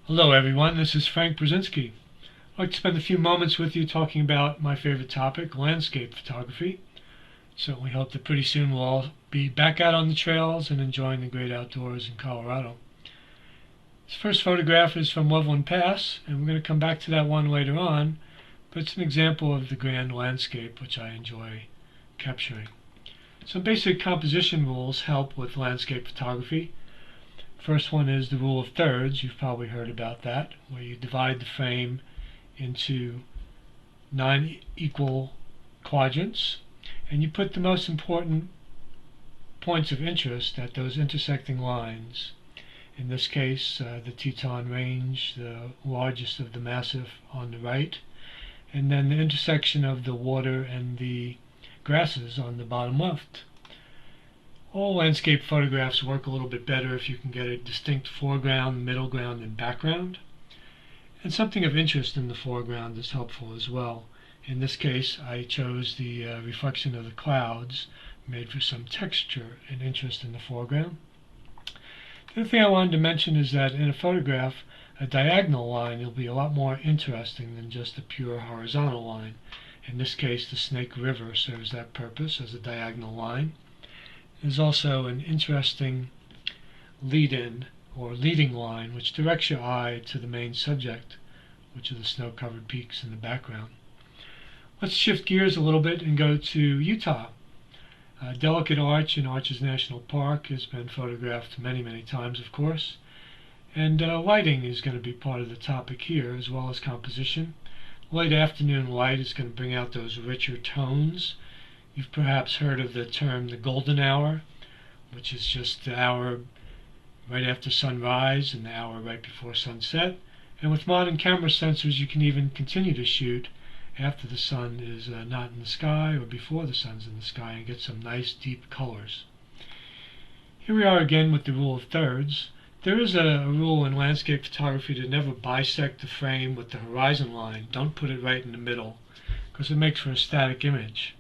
Hello everyone, this is Frank Burzynski. I'd like to spend a few moments with you talking about my favorite topic, landscape photography. Certainly hope that pretty soon we'll all be back out on the trails and enjoying the great outdoors in Colorado. This first photograph is from Loveland Pass, and we're going to come back to that one later on, but it's an example of the grand landscape which I enjoy capturing. Some basic composition rules help with landscape photography. First one is the rule of thirds. You've probably heard about that, where you divide the frame into 9 equal quadrants, and you put the most important points of interest at those intersecting lines. In this case, the Teton Range, the largest of the massif on the right, and then the intersection of the water and the grasses on the bottom left. All landscape photographs work a little bit better if you can get a distinct foreground, middle ground, and background. And something of interest in the foreground is helpful as well. In this case, I chose the reflection of the clouds, made for some texture and interest in the foreground. The other thing I wanted to mention is that in a photograph, a diagonal line will be a lot more interesting than just a pure horizontal line. In this case, the Snake River serves that purpose as a diagonal line. There's also an interesting lead-in or leading line which directs your eye to the main subject, which are the snow-covered peaks in the background. Let's shift gears a little bit and go to Utah. Delicate Arch in Arches National Park has been photographed many times, of course, and lighting is going to be part of the topic here, as well as composition. Late afternoon light is going to bring out those richer tones. You've perhaps heard of the term the golden hour, which is just the hour right after sunrise and the hour right before sunset. And with modern camera sensors, you can even continue to shoot after the sun is not in the sky or before the sun's in the sky and get some nice deep colors. Here we are again with the rule of thirds. There is a rule in landscape photography to never bisect the frame with the horizon line. Don't put it right in the middle, because it makes for a static image.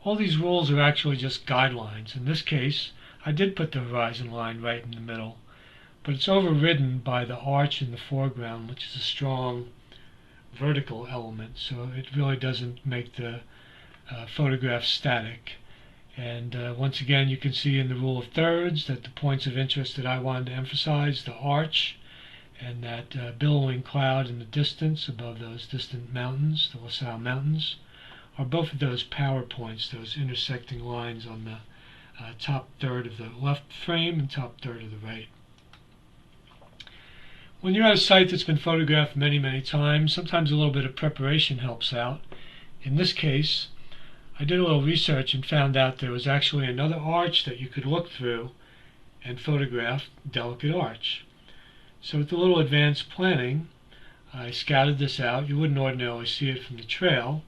All these rules are actually just guidelines. In this case, I did put the horizon line right in the middle, but it's overridden by the arch in the foreground, which is a strong vertical element, so it really doesn't make the photograph static. And once again, you can see in the rule of thirds that the points of interest that I wanted to emphasize, the arch and that billowing cloud in the distance above those distant mountains, the LaSalle Mountains, are both of those power points, those intersecting lines on the top third of the left frame and top third of the right. When you're at a site that's been photographed many times, sometimes a little bit of preparation helps out. In this case, I did a little research and found out there was actually another arch that you could look through and photograph Delicate Arch. So with a little advanced planning, I scouted this out. You wouldn't ordinarily see it from the trail.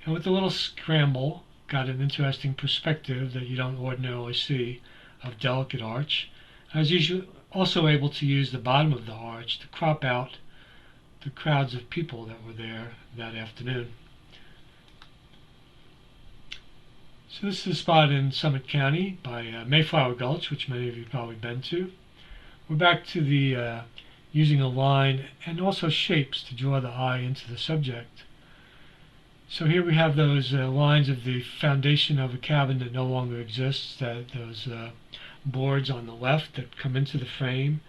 And with a little scramble, got an interesting perspective that you don't ordinarily see of Delicate Arch. I was also able to use the bottom of the arch to crop out the crowds of people that were there that afternoon. So this is a spot in Summit County by Mayflower Gulch, which many of you have probably been to. We're back to the using a line and also shapes to draw the eye into the subject. So here we have those lines of the foundation of a cabin that no longer exists, those boards on the left that come into the frame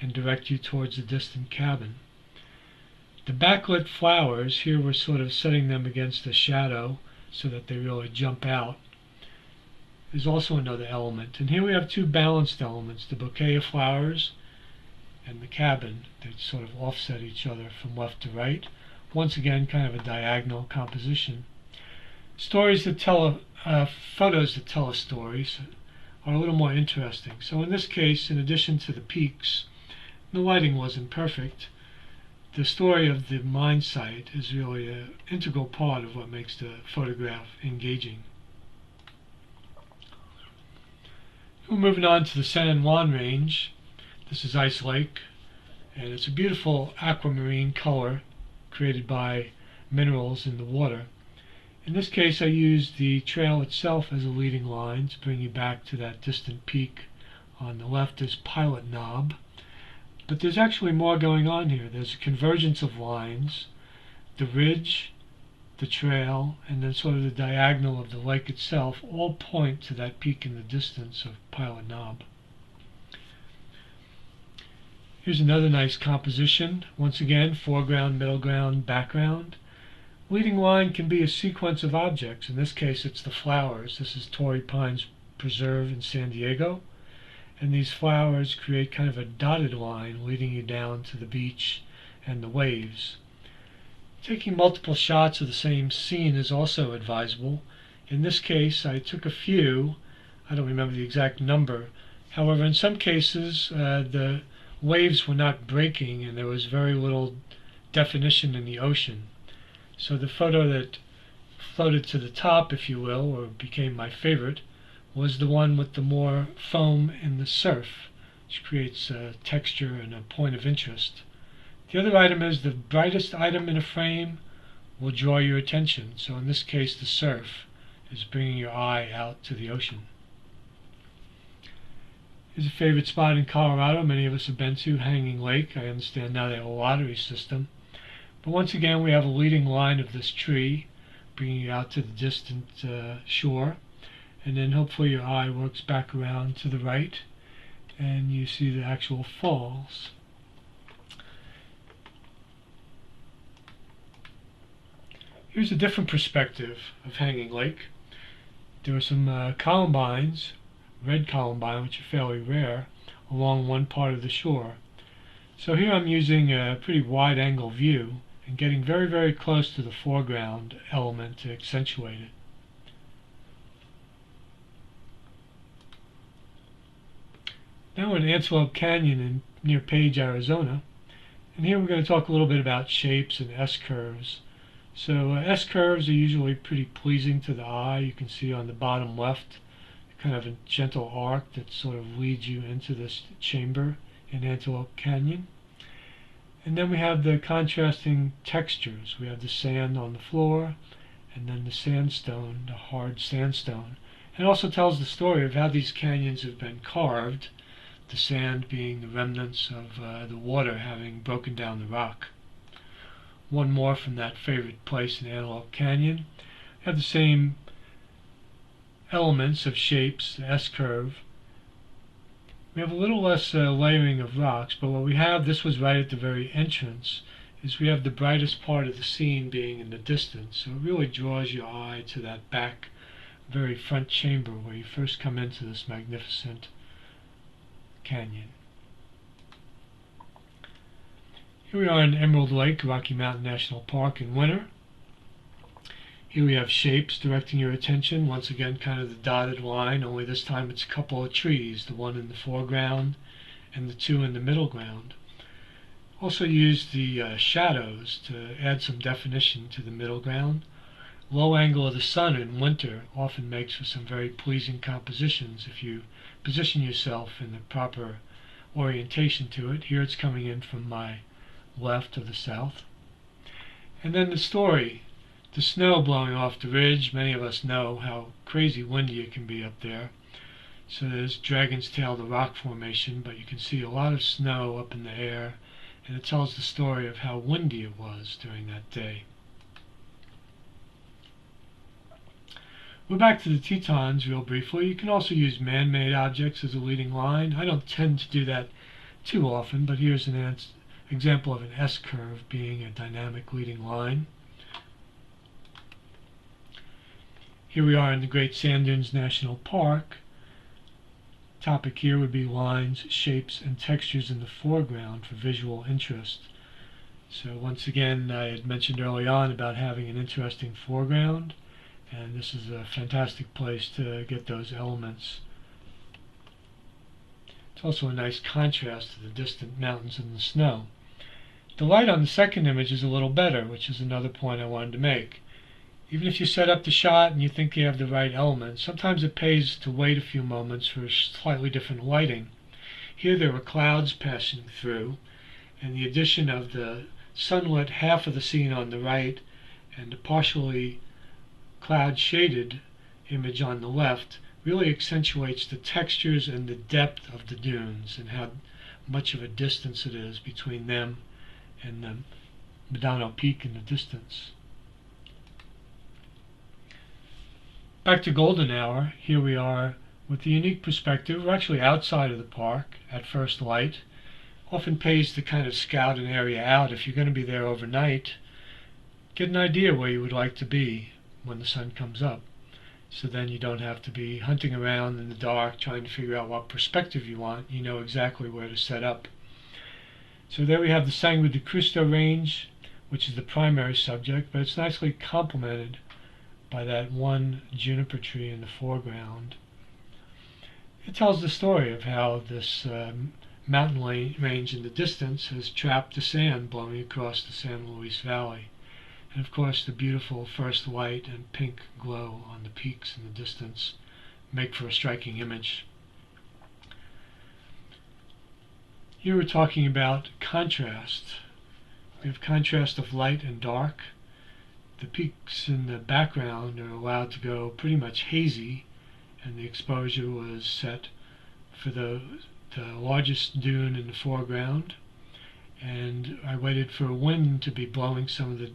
and direct you towards the distant cabin. The backlit flowers, here we're sort of setting them against the shadow so that they really jump out, is also another element. And here we have two balanced elements, the bouquet of flowers and the cabin. They sort of offset each other from left to right. Once again, kind of a diagonal composition. Stories that tell photos that tell us stories are a little more interesting. So in this case, in addition to the peaks, the lighting wasn't perfect. The story of the mine site is really an integral part of what makes the photograph engaging. We're moving on to the San Juan Range. This is Ice Lake, and it's a beautiful aquamarine color created by minerals in the water. In this case, I used the trail itself as a leading line to bring you back to that distant peak. On the left is Pilot Knob, But there's actually more going on here. There's a convergence of lines, the ridge, the trail, and then sort of the diagonal of the lake itself all point to that peak in the distance of Pilot Knob. Here's another nice composition. Once again, foreground, middle ground, background. Leading line can be a sequence of objects. In this case, it's the flowers. This is Torrey Pines Preserve in San Diego. And these flowers create kind of a dotted line leading you down to the beach and the waves. Taking multiple shots of the same scene is also advisable. In this case, I took a few. I don't remember the exact number. However, in some cases, the waves were not breaking and there was very little definition in the ocean. So the photo that floated to the top, if you will, or became my favorite, was the one with the more foam in the surf, which creates a texture and a point of interest. The other item is the brightest item in a frame will draw your attention. So in this case, the surf is bringing your eye out to the ocean. Here's a favorite spot in Colorado many of us have been to, Hanging Lake. I understand now they have a lottery system. But once again, we have a leading line of this tree bringing you out to the distant shore. And then hopefully your eye works back around to the right and you see the actual falls. Here's a different perspective of Hanging Lake. There are some columbines, red columbine, which are fairly rare, along one part of the shore. So here I'm using a pretty wide angle view and getting very, very close to the foreground element to accentuate it. Now we're in Antelope Canyon near Page, Arizona, and here we're going to talk a little bit about shapes and S-curves. So S-curves are usually pretty pleasing to the eye. You can see on the bottom left kind of a gentle arc that sort of leads you into this chamber in Antelope Canyon. And then we have the contrasting textures. We have the sand on the floor and then the sandstone, the hard sandstone. It also tells the story of how these canyons have been carved, the sand being the remnants of the water having broken down the rock. One more from that favorite place in Antelope Canyon. We have the same elements of shapes, the S-curve. We have a little less layering of rocks, but what we have, this was right at the very entrance, is we have the brightest part of the scene being in the distance. So it really draws your eye to that back, very front chamber where you first come into this magnificent canyon. Here we are in Emerald Lake, Rocky Mountain National Park in winter. Here we have shapes directing your attention. Once again, kind of the dotted line, only this time it's a couple of trees, the one in the foreground and the two in the middle ground. Also used the shadows to add some definition to the middle ground. Low angle of the sun in winter often makes for some very pleasing compositions if you position yourself in the proper orientation to it. Here it's coming in from my left or the south. And then the story. The snow blowing off the ridge. Many of us know how crazy windy it can be up there. So there's Dragon's Tail, the rock formation, but you can see a lot of snow up in the air, and it tells the story of how windy it was during that day. We're back to the Tetons real briefly. You can also use man-made objects as a leading line. I don't tend to do that too often, but here's an example of an S-curve being a dynamic leading line. Here we are in the Great Sand Dunes National Park. Topic here would be lines, shapes, and textures in the foreground for visual interest. So once again, I had mentioned early on about having an interesting foreground, and this is a fantastic place to get those elements. It's also a nice contrast to the distant mountains and the snow. The light on the second image is a little better, which is another point I wanted to make. Even if you set up the shot and you think you have the right elements, sometimes it pays to wait a few moments for slightly different lighting. Here there were clouds passing through, and the addition of the sunlit half of the scene on the right and the partially cloud-shaded image on the left really accentuates the textures and the depth of the dunes and how much of a distance it is between them and the Medano Peak in the distance. Back to golden hour, here we are with the unique perspective. We're actually outside of the park at first light. Often pays to kind of scout an area out. If you're going to be there overnight, get an idea where you would like to be when the sun comes up. So then you don't have to be hunting around in the dark trying to figure out what perspective you want. You know exactly where to set up. So there we have the Sangre de Cristo range, which is the primary subject, but it's nicely complemented by that one juniper tree in the foreground. It tells the story of how this mountain range in the distance has trapped the sand blowing across the San Luis Valley. And of course the beautiful first white and pink glow on the peaks in the distance make for a striking image. Here we're talking about contrast. We have contrast of light and dark. The peaks in the background are allowed to go pretty much hazy, and the exposure was set for the largest dune in the foreground. And I waited for a wind to be blowing some of the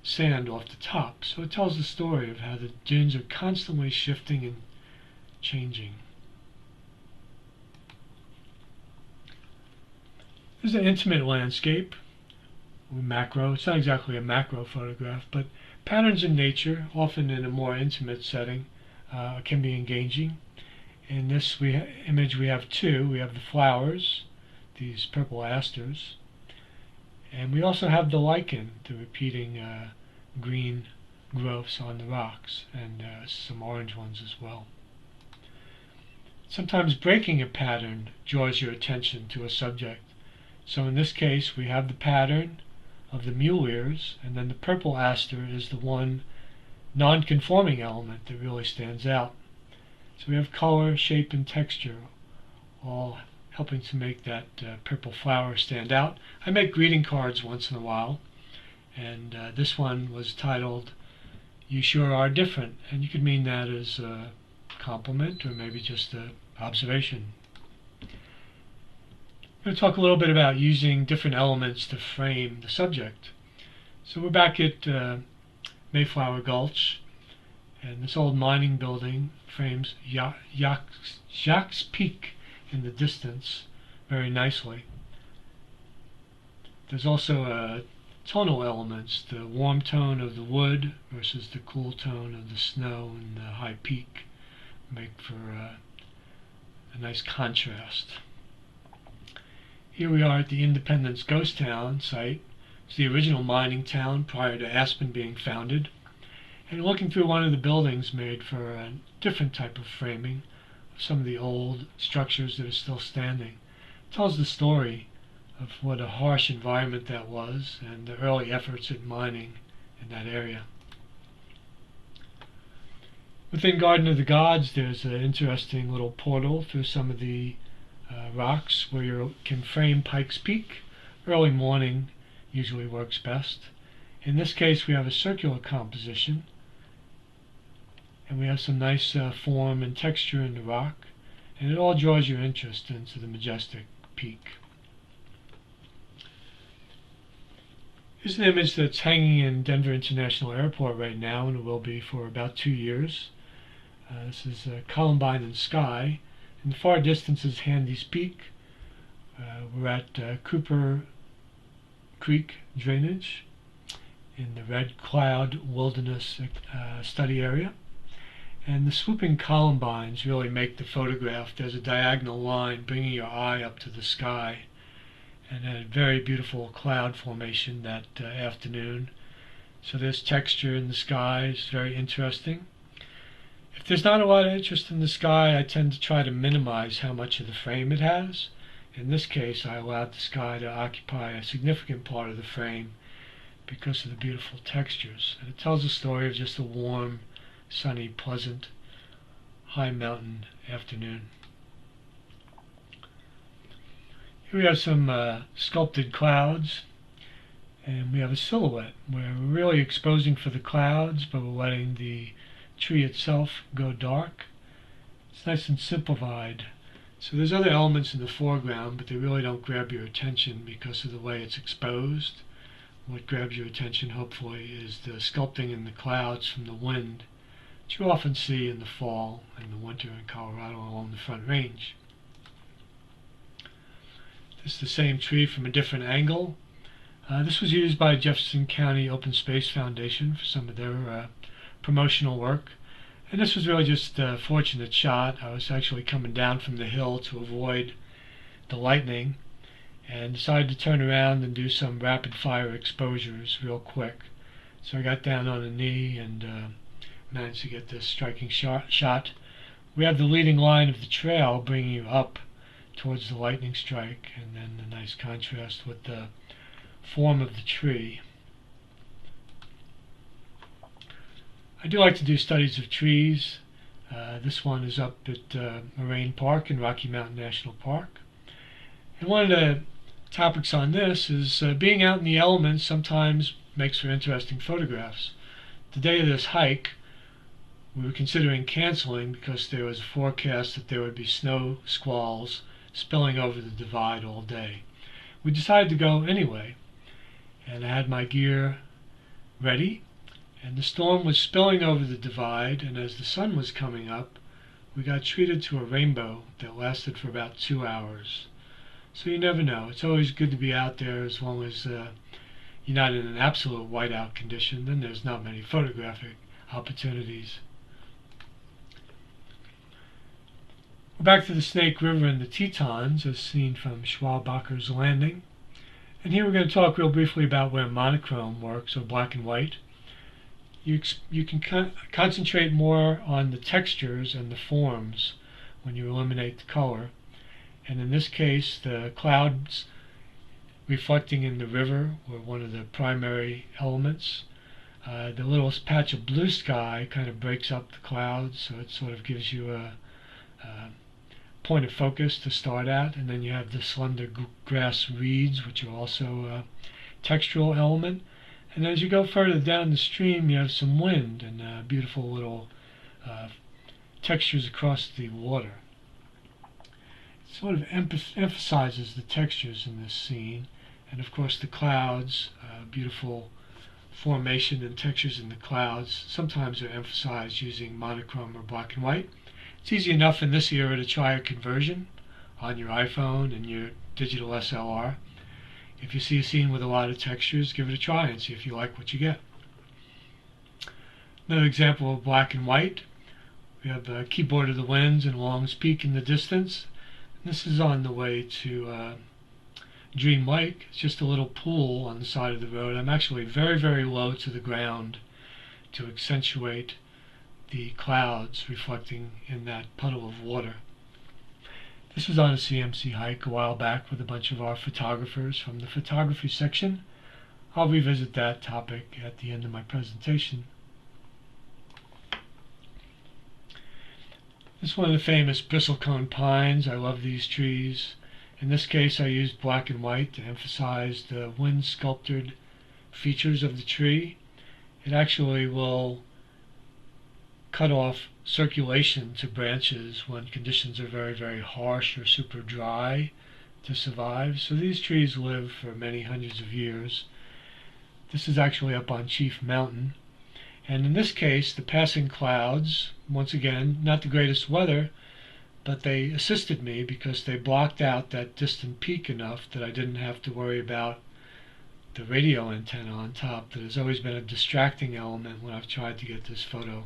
sand off the top. So it tells the story of how the dunes are constantly shifting and changing. This is an intimate landscape, macro. It's not exactly a macro photograph, but patterns in nature, often in a more intimate setting, can be engaging. In this image we have two. We have the flowers, these purple asters, and we also have the lichen, the repeating green growths on the rocks, and some orange ones as well. Sometimes breaking a pattern draws your attention to a subject. So in this case we have the pattern of the mule ears, and then the purple aster is the one non-conforming element that really stands out. So we have color, shape, and texture all helping to make that purple flower stand out. I make greeting cards once in a while, and this one was titled "You Sure Are Different," and you could mean that as a compliment or maybe just an observation. I'm going to talk a little bit about using different elements to frame the subject. So we're back at Mayflower Gulch, and this old mining building frames Jacques Peak in the distance very nicely. There's also tonal elements, the warm tone of the wood versus the cool tone of the snow and the high peak make for a nice contrast. Here we are at the Independence Ghost Town site. It's the original mining town prior to Aspen being founded. And looking through one of the buildings made for a different type of framing of some of the old structures that are still standing. It tells the story of what a harsh environment that was and the early efforts at mining in that area. Within Garden of the Gods there's an interesting little portal through some of the rocks where you can frame Pikes Peak. Early morning usually works best. In this case we have a circular composition, and we have some nice form and texture in the rock, and it all draws your interest into the majestic peak. Here's an image that's hanging in Denver International Airport right now, and it will be for about 2 years. This is Columbine and Sky. In the far distance is Handy's Peak. We're at Cooper Creek drainage in the Red Cloud Wilderness study area. And the swooping columbines really make the photograph. There's a diagonal line bringing your eye up to the sky, and a very beautiful cloud formation that afternoon. So there's texture in the sky. It's very interesting. If there's not a lot of interest in the sky, I tend to try to minimize how much of the frame it has. In this case, I allowed the sky to occupy a significant part of the frame because of the beautiful textures. And it tells a story of just a warm, sunny, pleasant, high mountain afternoon. Here we have some sculpted clouds, and we have a silhouette where we're really exposing for the clouds, but we're letting the tree itself go dark. It's nice and simplified So there's other elements in the foreground, but they really don't grab your attention because of the way it's exposed. What grabs your attention, hopefully, is the sculpting in the clouds from the wind, which you often see in the fall and the winter in Colorado along the Front Range. This is the same tree from a different angle. This was used by Jefferson County Open Space Foundation for some of their promotional work. And this was really just a fortunate shot. I was actually coming down from the hill to avoid the lightning and decided to turn around and do some rapid fire exposures real quick. So I got down on a knee and managed to get this striking shot. We have the leading line of the trail bringing you up towards the lightning strike, and then the nice contrast with the form of the tree. I do like to do studies of trees. This one is up at Moraine Park in Rocky Mountain National Park. And one of the topics on this is being out in the elements sometimes makes for interesting photographs. The day of this hike, we were considering canceling because there was a forecast that there would be snow squalls spilling over the divide all day. We decided to go anyway, and I had my gear ready, and the storm was spilling over the divide, and as the sun was coming up, we got treated to a rainbow that lasted for about 2 hours. So you never know. It's always good to be out there as long as you're not in an absolute whiteout condition. Then there's not many photographic opportunities. We're back to the Snake River and the Tetons as seen from Schwabacher's Landing. And here we're going to talk real briefly about where monochrome works, or black and white. You can concentrate more on the textures and the forms when you eliminate the color. And in this case, the clouds reflecting in the river were one of the primary elements. The little patch of blue sky kind of breaks up the clouds, so it sort of gives you a point of focus to start at. And then you have the slender grass reeds, which are also a textural element. And as you go further down the stream, you have some wind and beautiful little textures across the water. It sort of emphasizes the textures in this scene. And of course the clouds, beautiful formation and textures in the clouds, sometimes are emphasized using monochrome or black and white. It's easy enough in this era to try a conversion on your iPhone and your digital SLR. If you see a scene with a lot of textures, give it a try and see if you like what you get. Another example of black and white. We have the Keyboard of the Winds and Long's Peak in the distance. This is on the way to Dream Lake. It's just a little pool on the side of the road. I'm actually very, very low to the ground to accentuate the clouds reflecting in that puddle of water. This was on a CMC hike a while back with a bunch of our photographers from the photography section. I'll revisit that topic at the end of my presentation. This is one of the famous bristlecone pines. I love these trees. In this case, I used black and white to emphasize the wind-sculptured features of the tree. It actually will cut off circulation to branches when conditions are very, very harsh or super dry to survive. So these trees live for many hundreds of years. This is actually up on Chief Mountain. And in this case, the passing clouds, once again, not the greatest weather, but they assisted me because they blocked out that distant peak enough that I didn't have to worry about the radio antenna on top that has always been a distracting element when I've tried to get this photo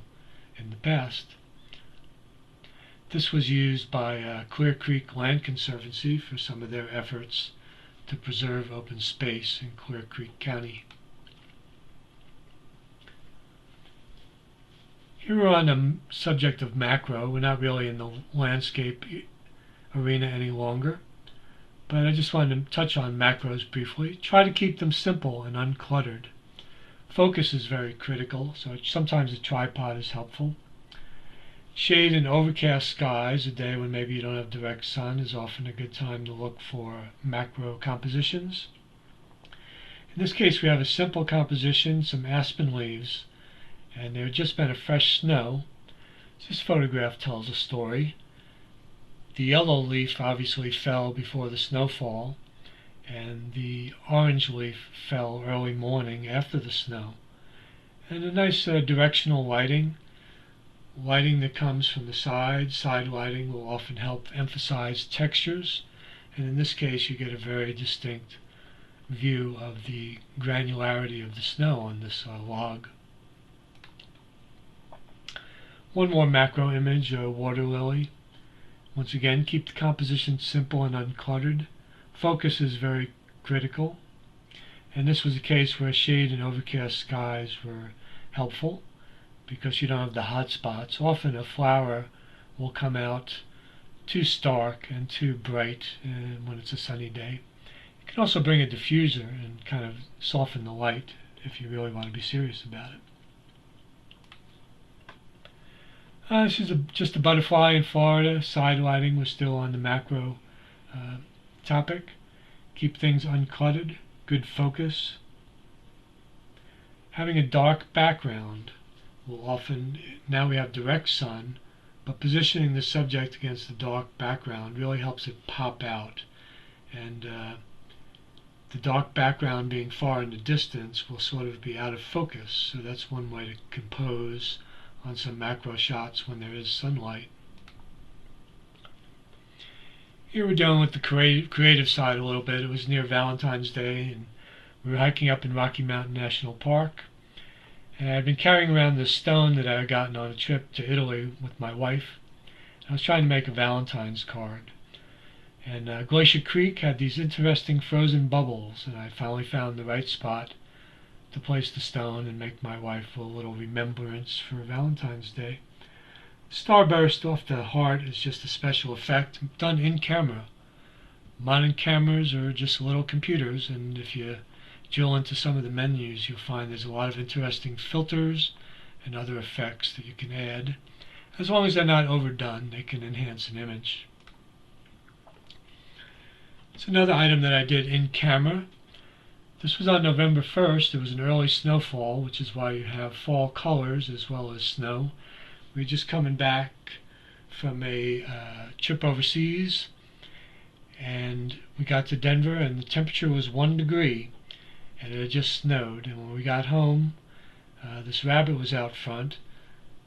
in the past. This was used by Clear Creek Land Conservancy for some of their efforts to preserve open space in Clear Creek County. Here we're on the subject of macro. We're not really in the landscape arena any longer, but I just wanted to touch on macros briefly. Try to keep them simple and uncluttered. Focus is very critical, so sometimes a tripod is helpful. Shade and overcast skies, a day when maybe you don't have direct sun, is often a good time to look for macro compositions. In this case, we have a simple composition, some aspen leaves, and there had just been a fresh snow. This photograph tells a story. The yellow leaf obviously fell before the snowfall, and the orange leaf fell early morning after the snow. And a nice directional lighting that comes from the side lighting will often help emphasize textures, and in this case you get a very distinct view of the granularity of the snow on this log. One more macro image, a water lily. Once again, keep the composition simple and uncluttered. Focus is very critical, and this was a case where shade and overcast skies were helpful because you don't have the hot spots. Often a flower will come out too stark and too bright when it's a sunny day. You can also bring a diffuser and kind of soften the light if you really want to be serious about it. This is just a butterfly in Florida. Side lighting was still on the macro topic. Keep things uncluttered, good focus. Having a dark background will often, now we have direct sun, but positioning the subject against the dark background really helps it pop out. And the dark background being far in the distance will sort of be out of focus, so that's one way to compose on some macro shots when there is sunlight. Here we're dealing with the creative side a little bit. It was near Valentine's Day, and we were hiking up in Rocky Mountain National Park. And I'd been carrying around this stone that I had gotten on a trip to Italy with my wife. I was trying to make a Valentine's card. And Glacier Creek had these interesting frozen bubbles, and I finally found the right spot to place the stone and make my wife a little remembrance for Valentine's Day. Starburst off the heart is just a special effect done in camera. Modern cameras are just little computers, and if you drill into some of the menus, you'll find there's a lot of interesting filters and other effects that you can add. As long as they're not overdone, they can enhance an image. It's another item that I did in camera. This was on November 1st. It was an early snowfall, which is why you have fall colors as well as snow. We were just coming back from a trip overseas, and we got to Denver, and the temperature was 1 degree, and it had just snowed. And when we got home, this rabbit was out front,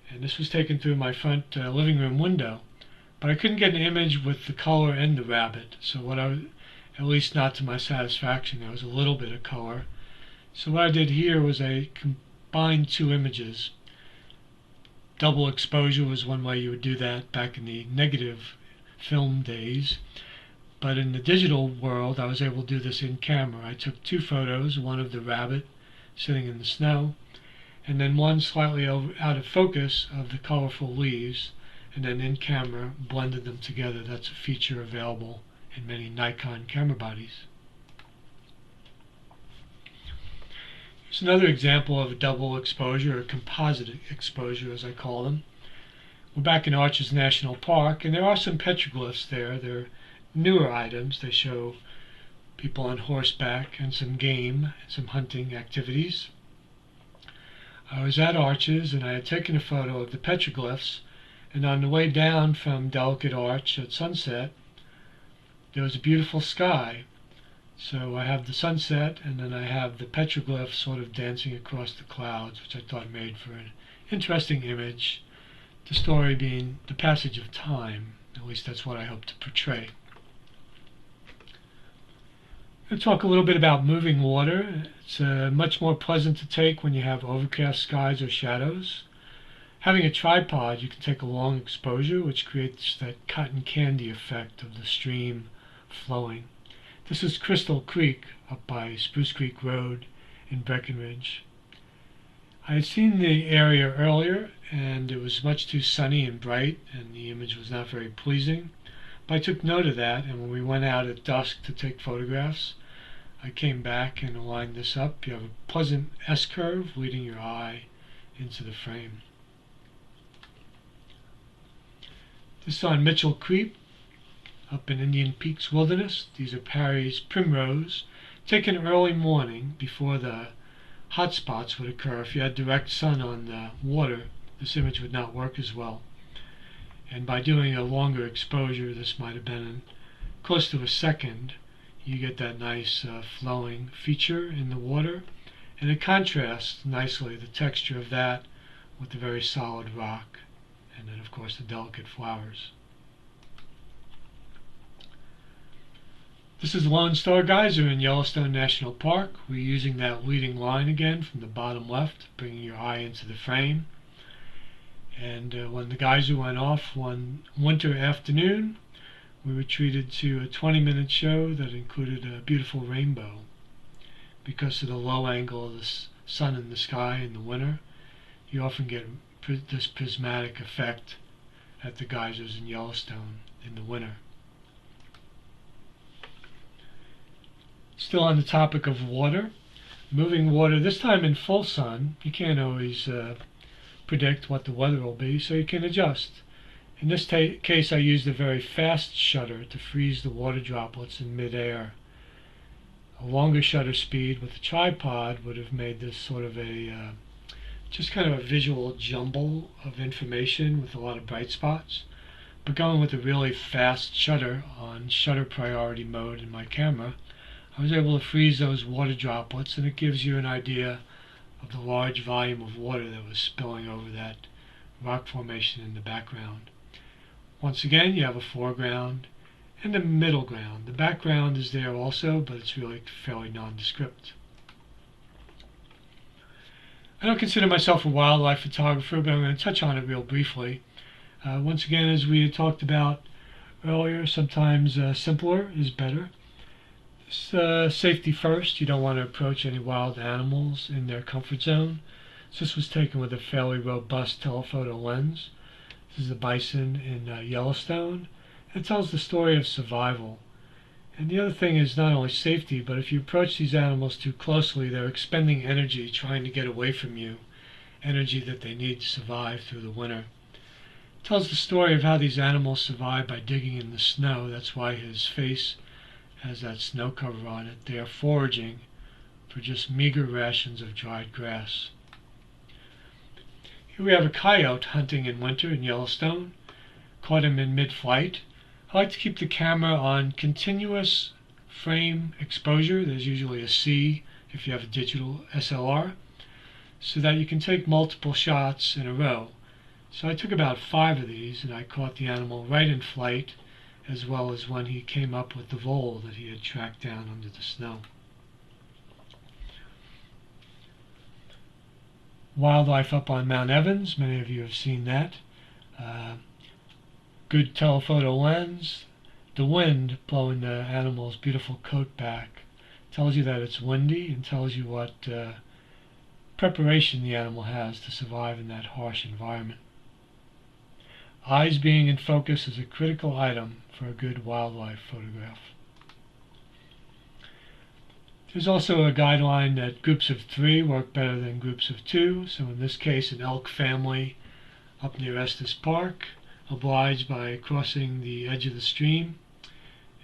and this was taken through my front living room window. But I couldn't get an image with the color and the rabbit, so at least not to my satisfaction. There was a little bit of color. So what I did here was I combined two images. Double exposure was one way you would do that back in the negative film days. But in the digital world, I was able to do this in camera. I took two photos, one of the rabbit sitting in the snow, and then one slightly out of focus of the colorful leaves, and then in camera blended them together. That's a feature available in many Nikon camera bodies. Here's another example of a double exposure, or composite exposure as I call them. We're back in Arches National Park, and there are some petroglyphs there. They're newer items. They show people on horseback and some game, some hunting activities. I was at Arches, and I had taken a photo of the petroglyphs, and on the way down from Delicate Arch at sunset, there was a beautiful sky. So I have the sunset, and then I have the petroglyphs sort of dancing across the clouds, which I thought made for an interesting image. The story being the passage of time. At least that's what I hope to portray. I'm going to talk a little bit about moving water. It's much more pleasant to take when you have overcast skies or shadows. Having a tripod, you can take a long exposure, which creates that cotton candy effect of the stream flowing. This is Crystal Creek up by Spruce Creek Road in Breckenridge. I had seen the area earlier, and it was much too sunny and bright, and the image was not very pleasing. But I took note of that, and when we went out at dusk to take photographs, I came back and aligned this up. You have a pleasant S-curve leading your eye into the frame. This is on Mitchell Creek up in Indian Peaks Wilderness. These are Parry's primrose, taken early morning before the hot spots would occur. If you had direct sun on the water, this image would not work as well. And by doing a longer exposure, this might have been close to a second, you get that nice flowing feature in the water, and it contrasts nicely the texture of that with the very solid rock, and then of course the delicate flowers. This is Lone Star Geyser in Yellowstone National Park. We're using that leading line again from the bottom left, bringing your eye into the frame. And when the geyser went off one winter afternoon, we were treated to a 20-minute show that included a beautiful rainbow. Because of the low angle of the sun in the sky in the winter, you often get this prismatic effect at the geysers in Yellowstone in the winter. Still on the topic of water, moving water, this time in full sun. You can't always predict what the weather will be, so you can adjust. In this case, I used a very fast shutter to freeze the water droplets in midair. A longer shutter speed with a tripod would have made this sort of a just kind of a visual jumble of information with a lot of bright spots. But going with a really fast shutter on shutter priority mode in my camera, I was able to freeze those water droplets, and it gives you an idea of the large volume of water that was spilling over that rock formation in the background. Once again, you have a foreground and a middle ground. The background is there also, but it's really fairly nondescript. I don't consider myself a wildlife photographer, but I'm going to touch on it real briefly. Once again, as we had talked about earlier, sometimes simpler is better. Safety first. You don't want to approach any wild animals in their comfort zone. So this was taken with a fairly robust telephoto lens. This is a bison in Yellowstone. It tells the story of survival. And the other thing is not only safety, but if you approach these animals too closely, they're expending energy trying to get away from you, energy that they need to survive through the winter. It tells the story of how these animals survive by digging in the snow. That's why his face has that snow cover on it. They are foraging for just meager rations of dried grass. Here we have a coyote hunting in winter in Yellowstone. Caught him in mid-flight. I like to keep the camera on continuous frame exposure. There's usually a C if you have a digital SLR, so that you can take multiple shots in a row. So I took about 5 of these, and I caught the animal right in flight, as well as when he came up with the vole that he had tracked down under the snow. Wildlife up on Mount Evans, many of you have seen that. Good telephoto lens. The wind blowing the animal's beautiful coat back tells you that it's windy and tells you what preparation the animal has to survive in that harsh environment. Eyes being in focus is a critical item for a good wildlife photograph. There's also a guideline that groups of 3 work better than groups of 2. So in this case, an elk family up near Estes Park, obliged by crossing the edge of the stream.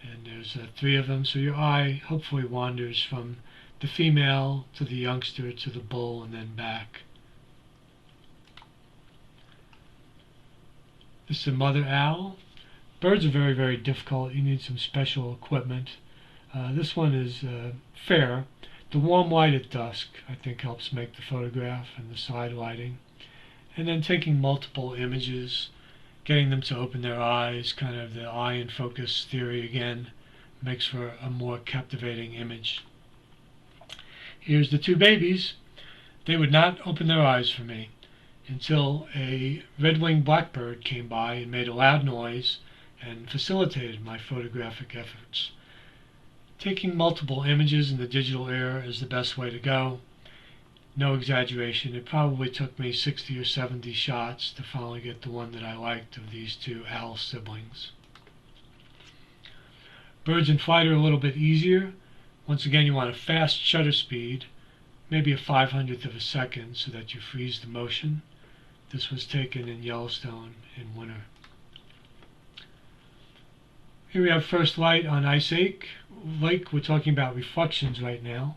And there's 3 of them, so your eye hopefully wanders from the female to the youngster to the bull and then back. This is a mother owl. Birds are very, very difficult. You need some special equipment. This one is fair. The warm light at dusk, I think, helps make the photograph, and the side lighting. And then taking multiple images, getting them to open their eyes, kind of the eye in focus theory again, makes for a more captivating image. Here's the 2 babies. They would not open their eyes for me until a red-winged blackbird came by and made a loud noise and facilitated my photographic efforts. Taking multiple images in the digital era is the best way to go. No exaggeration, it probably took me 60 or 70 shots to finally get the one that I liked of these 2 owl siblings. Birds in flight are a little bit easier. Once again, you want a fast shutter speed, maybe a 500th of a second, so that you freeze the motion. This was taken in Yellowstone in winter. Here we have first light on Ice Lake. We're talking about reflections right now.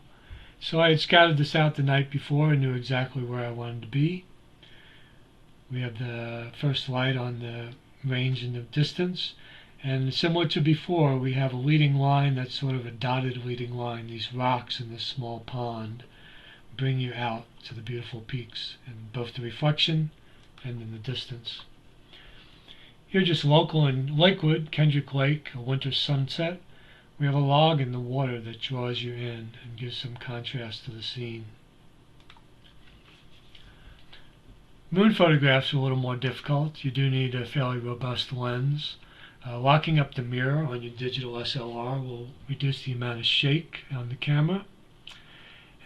So I had scouted this out the night before and knew exactly where I wanted to be. We have the first light on the range in the distance. And similar to before, we have a leading line that's sort of a dotted leading line. These rocks in this small pond bring you out to the beautiful peaks in both the reflection and in the distance. Here, just local in Lakewood, Kendrick Lake, a winter sunset. We have a log in the water that draws you in and gives some contrast to the scene. Moon photographs are a little more difficult. You do need a fairly robust lens. Locking up the mirror on your digital SLR will reduce the amount of shake on the camera.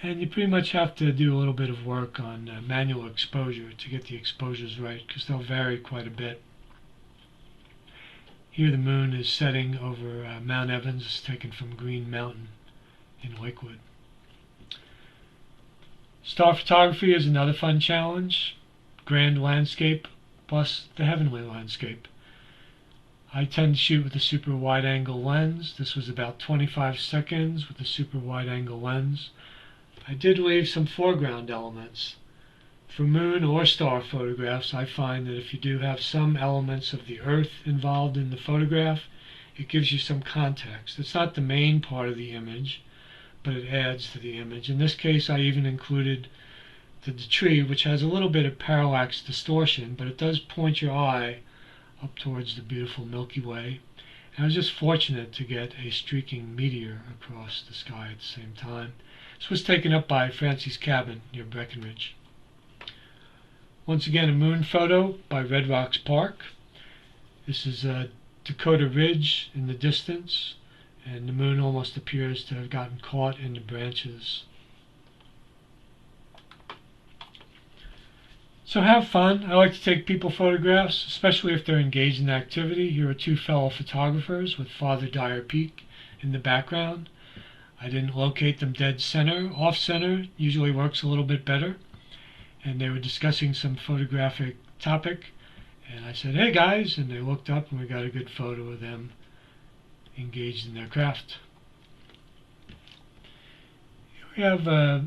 And you pretty much have to do a little bit of work on manual exposure to get the exposures right, because they'll vary quite a bit. Here the moon is setting over Mount Evans. It's taken from Green Mountain in Lakewood. Star photography is another fun challenge. Grand landscape plus the heavenly landscape. I tend to shoot with a super wide angle lens. This was about 25 seconds with a super wide angle lens. I did leave some foreground elements. For moon or star photographs, I find that if you do have some elements of the earth involved in the photograph, it gives you some context. It's not the main part of the image, but it adds to the image. In this case, I even included the tree, which has a little bit of parallax distortion, but it does point your eye up towards the beautiful Milky Way. And I was just fortunate to get a streaking meteor across the sky at the same time. This was taken up by Francie's Cabin near Breckenridge. Once again, a moon photo by Red Rocks Park. This is Dakota Ridge in the distance, and the moon almost appears to have gotten caught in the branches. So have fun. I like to take people photographs, especially if they're engaged in activity. Here are two fellow photographers with Father Dyer Peak in the background. I didn't locate them dead center. Off center usually works a little bit better. And they were discussing some photographic topic. And I said, "Hey guys," and they looked up and we got a good photo of them engaged in their craft. Here we have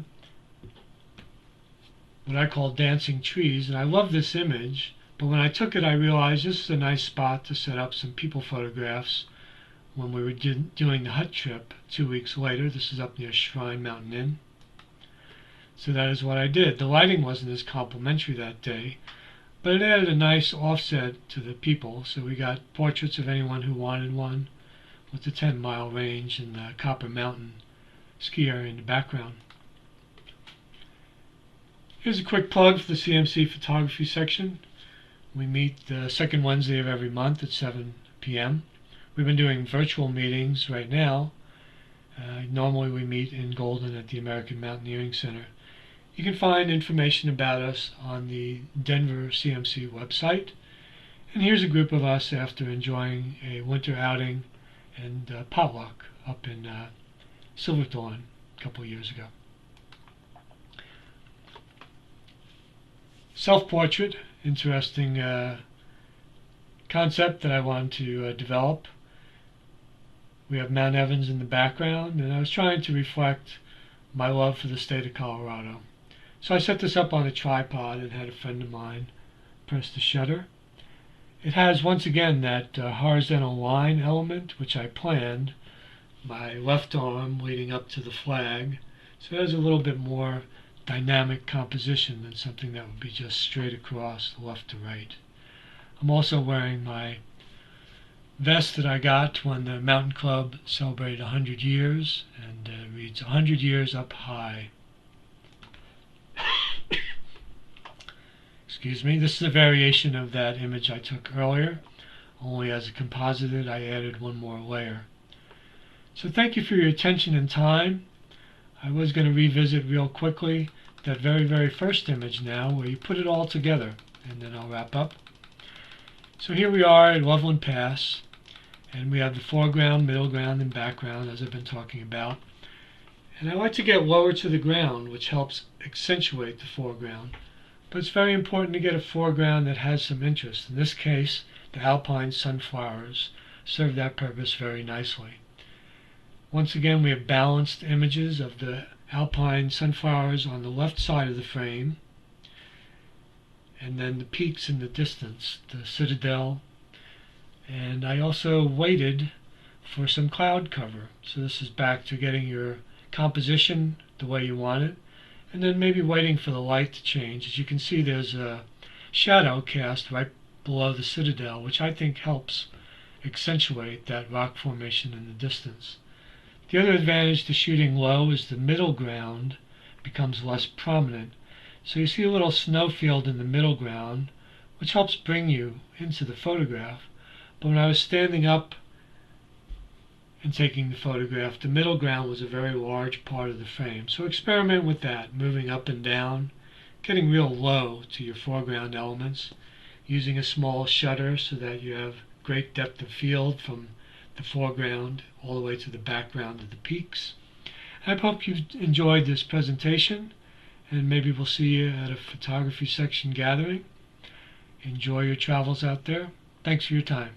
what I call dancing trees, and I love this image, but when I took it I realized this is a nice spot to set up some people photographs when we were doing the hut trip 2 weeks later. This is up near Shrine Mountain Inn. So that is what I did. The lighting wasn't as complimentary that day, but it added a nice offset to the people, so we got portraits of anyone who wanted one with the 10-mile range and the Copper Mountain ski area in the background. Here's a quick plug for the CMC photography section. We meet the second Wednesday of every month at 7 p.m. We've been doing virtual meetings right now. Normally we meet in Golden at the American Mountaineering Center. You can find information about us on the Denver CMC website. And here's a group of us after enjoying a winter outing and potluck up in Silverthorne a couple of years ago. Self-portrait, interesting concept that I wanted to develop. We have Mount Evans in the background, and I was trying to reflect my love for the state of Colorado. So I set this up on a tripod and had a friend of mine press the shutter. It has, once again, that horizontal line element, which I planned, my left arm leading up to the flag. So it has a little bit more dynamic composition than something that would be just straight across left to right. I'm also wearing my vest that I got when the Mountain Club celebrated 100 years, and it reads 100 years up high. Excuse me. This is a variation of that image I took earlier, only as a composite I added one more layer. So thank you for your attention and time. I was going to revisit real quickly that very first image now, where you put it all together, and then I'll wrap up. So here we are at Loveland Pass, and we have the foreground, middle ground, and background, as I've been talking about. And I like to get lower to the ground, which helps accentuate the foreground. But it's very important to get a foreground that has some interest. In this case, the alpine sunflowers serve that purpose very nicely. Once again, we have balanced images of the alpine sunflowers on the left side of the frame, and then the peaks in the distance, the citadel And I also waited for some cloud cover. So this is back to getting your composition the way you want it, and then maybe waiting for the light to change. As you can see, there's a shadow cast right below the citadel, which I think helps accentuate that rock formation in the distance. The other advantage to shooting low is the middle ground becomes less prominent. So you see a little snowfield in the middle ground, which helps bring you into the photograph. But when I was standing up and taking the photograph, the middle ground was a very large part of the frame. So experiment with that, moving up and down, getting real low to your foreground elements, using a small shutter so that you have great depth of field from the foreground all the way to the background of the peaks. I hope you've enjoyed this presentation, and maybe we'll see you at a photography section gathering. Enjoy your travels out there. Thanks for your time.